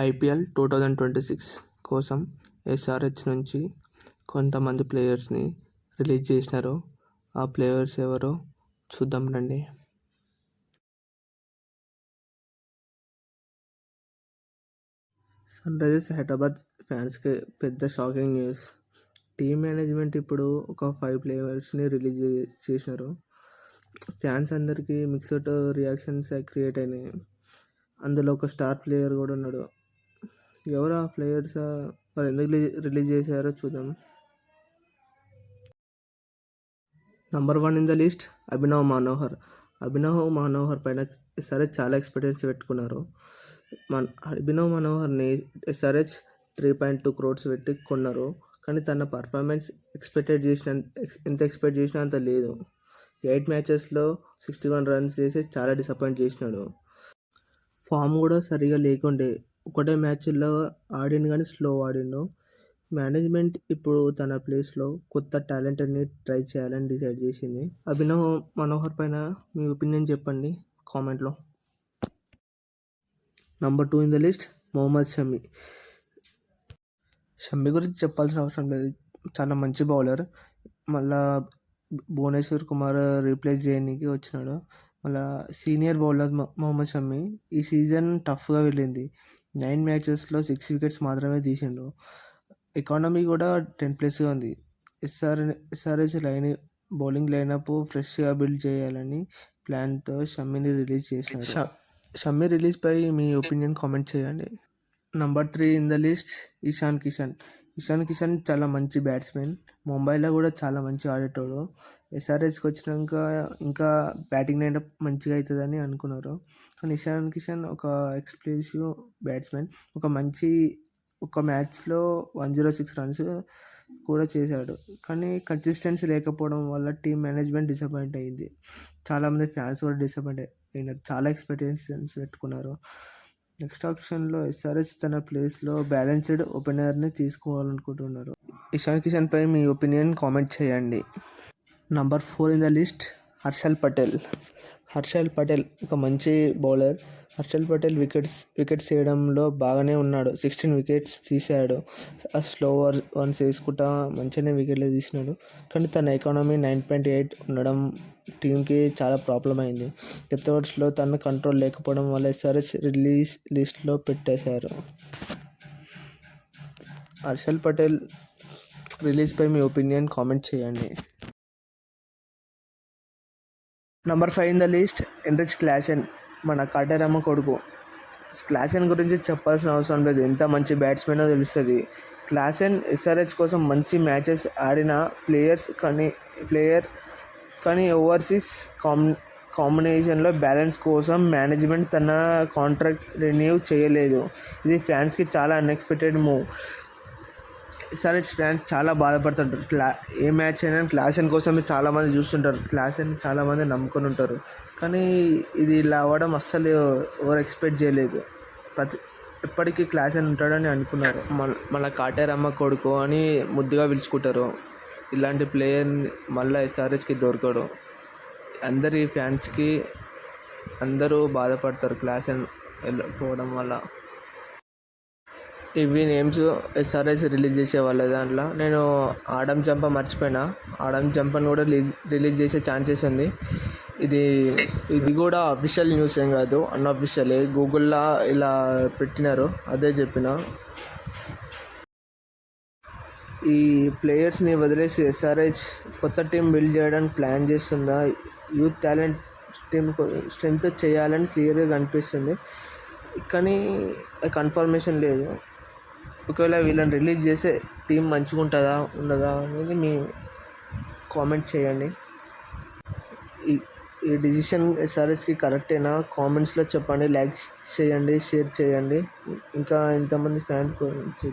IPL 2026 కోసం SRH నుంచి కొంతమంది ప్లేయర్స్ని రిలీజ్ చేసినారు. ఆ ప్లేయర్స్ ఎవరో చూద్దాం రండి. సన్రైజర్స్ హైదరాబాద్ ఫ్యాన్స్కి పెద్ద షాకింగ్ న్యూస్. టీమ్ మేనేజ్మెంట్ ఇప్పుడు ఒక 5 ప్లేయర్స్ని రిలీజ్ చేసినారు. ఫ్యాన్స్ అందరికీ మిక్స్డ్ రియాక్షన్స్ క్రియేట్ అయినాయి. అందులో ఒక స్టార్ ప్లేయర్ కూడా ఉన్నాడు. ఎవరు ఆ ప్లేయర్స్, మరి ఎందుకు రిలీజ్ చేశారో చూద్దాం. Number 1 in the list Abhinav Manohar పైన ఎస్ఆర్హెచ్ చాలా ఎక్స్పెక్టేషన్స్ పెట్టుకున్నారు. అభినవ్ మనోహర్ని ఎస్ఆర్హెచ్ 3.2 crores పెట్టి కొన్నారు. కానీ తన పర్ఫార్మెన్స్ ఎంత ఎక్స్పెక్ట్ చేసినా అంత లేదు. 8 మ్యాచెస్లో 61 runs చేసి చాలా డిసప్పాయింట్ చేసినాడు. ఫామ్ కూడా సరిగా లేకుండే. ఒకటే మ్యాచ్లో ఆడిండు కానీ స్లో ఆడిండు. మేనేజ్మెంట్ ఇప్పుడు తన ప్లేస్లో కొత్త టాలెంట్ని ట్రై చేయాలని డిసైడ్ చేసింది. అభినవ్ మనోహర్ పైన మీ ఒపీనియన్ చెప్పండి కామెంట్లో. Number 2 in the list Mohammed Shami గురించి చెప్పాల్సిన అవసరం లేదు. చాలా మంచి బౌలర్. మళ్ళా భువనేశ్వర్ కుమార్ రీప్లేస్ చేయడానికి వచ్చినాడు. మళ్ళా సీనియర్ బౌలర్ మొహమ్మద్ షమి. ఈ సీజన్ టఫ్గా వెళ్ళింది. 9 మ్యాచెస్లో 6 wickets మాత్రమే తీసిండు. ఎకానమీ కూడా 10+ ఉంది. ఎస్ఆర్హెచ్ బౌలింగ్ లైనప్ ఫ్రెష్గా బిల్డ్ చేయాలని ప్లాన్తో షమ్మిని రిలీజ్ చేసినారు. షమ్మి రిలీజ్పై మీ ఒపీనియన్ కామెంట్ చేయండి. Number 3 in the list Ishan Kishan చాలా మంచి బ్యాట్స్మెన్. ముంబైలో కూడా చాలా మంచి ఆడేటోడు. ఎస్ఆర్హెచ్కి వచ్చినాక ఇంకా బ్యాటింగ్ లైనప్ మంచిగా అవుతుందని అనుకున్నారు. కానీ ఇషాన్ కిషన్ ఒక ఎక్స్ప్రెసివ్ బ్యాట్స్మెన్. ఒక మ్యాచ్లో 106 runs కూడా చేశాడు. కానీ కన్సిస్టెన్సీ లేకపోవడం వల్ల టీమ్ మేనేజ్మెంట్ డిసప్పాయింట్ అయింది. చాలామంది ఫ్యాన్స్ కూడా డిసప్పాయింట్ అయినారు. చాలా ఎక్స్పెక్టేషన్స్ పెట్టుకున్నారు. నెక్స్ట్ ఆప్షన్లో ఎస్ఆర్హెచ్ తన ప్లేస్లో బ్యాలెన్స్డ్ ఓపెనర్ని తీసుకోవాలనుకుంటున్నారు. ఇషాన్ కిషన్పై మీ ఒపీనియన్ కామెంట్ చేయండి. Number 4 in the list Harshal Patel ఒక మంచి బౌలర్. హర్షల్ పటేల్ వికెట్స్ వేయడంలో బాగానే ఉన్నాడు. 16 wickets తీసాడు. స్లో వన్స్ వేసుకుంటా మంచిగానే వికెట్లు తీసినాడు. కానీ తన ఎకానమీ 9.8 ఉండడం టీంకి చాలా ప్రాబ్లం అయింది. డెప్త్ ఓవర్స్లో తన కంట్రోల్ లేకపోవడం వల్ల ఎస్ఆర్హెచ్ రిలీజ్ లిస్ట్లో పెట్టేశారు. హర్షల్ పటేల్ రిలీజ్పై మీ ఒపీనియన్ కామెంట్ చేయండి. Number 5 in the list enrich Klaasen, మన కాటేరమ్మ కొడుకు. క్లాసెన్ గురించి చెప్పాల్సిన అవసరం లేదు. ఎంత మంచి బ్యాట్స్మెనో తెలుస్తుంది. క్లాసెన్ ఎస్ఆర్హెచ్ కోసం మంచి మ్యాచెస్ ఆడిన ప్లేయర్ కానీ ఓవర్సీస్ కాంబినేషన్లో బ్యాలెన్స్ కోసం మేనేజ్మెంట్ తన కాంట్రాక్ట్ రెన్యూ చేయలేదు. ఇది ఫ్యాన్స్కి చాలా అన్ఎక్స్పెక్టెడ్ మూవ్. ఎస్ఆర్హెచ్ ఫ్యాన్స్ చాలా బాధపడుతుంటారు. ఏ మ్యాచ్ అయినా క్లాసెన్ కోసమే చాలామంది చూస్తుంటారు. క్లాసెన్ చాలామంది నమ్ముకొని ఉంటారు. కానీ ఇది ఇలా అవ్వడం అస్సలు ఎవరు ఎక్స్పెక్ట్ చేయలేదు. ఎప్పటికీ క్లాసెన్ ఉంటాడని అనుకున్నారు. మన కాటేరమ్మ కొడుకు అని ముద్దుగా పిలుచుకుంటారు. ఇలాంటి ప్లేయర్ మళ్ళీ ఎస్ఆర్హెచ్కి దొరకడు. అందరి ఫ్యాన్స్కి అందరూ బాధపడతారు క్లాసెన్ వెళ్ళిపోవడం వల్ల. ఇవి నేమ్స్ ఎస్ఆర్హెచ్ రిలీజ్ చేసే వాళ్ళ దాంట్లో నేను ఆడమ్ జంప మర్చిపోయినా. ఆడమ్ జంపని కూడా రిలీజ్ చేసే ఛాన్సెస్ ఉంది. ఇది కూడా అఫీషియల్ న్యూస్ ఏం కాదు, అన్అఫీషియలే. గూగుల్లో ఇలా పెట్టినారు, అదే చెప్పిన. ఈ ప్లేయర్స్ని వదిలేసి ఎస్ఆర్హెచ్ కొత్త టీం బిల్డ్ చేయడానికి ప్లాన్ చేస్తుందా? యూత్ టాలెంట్ టీం స్ట్రెంత్ చేయాలని క్లియర్గా కనిపిస్తుంది. కానీ కన్ఫర్మేషన్ లేదు. ఒకవేళ వీళ్ళని రిలీజ్ చేసే టీం మంచిగా ఉంటుందా ఉండదా అనేది మీ కామెంట్ చేయండి. ఈ డిసిషన్ ఎస్ఆర్హెచ్కి కరెక్టేనా? కామెంట్స్లో చెప్పండి. లైక్ చేయండి, షేర్ చేయండి. ఇంకా ఇంతమంది ఫ్యాన్స్ గురించి,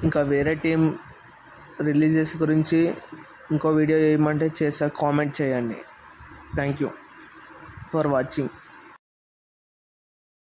ఇంకా వేరే టీం రిలీజెస్ గురించి ఇంకో వీడియో చేయమంటే చేస్తా. కామెంట్ చేయండి. Thank you for watching.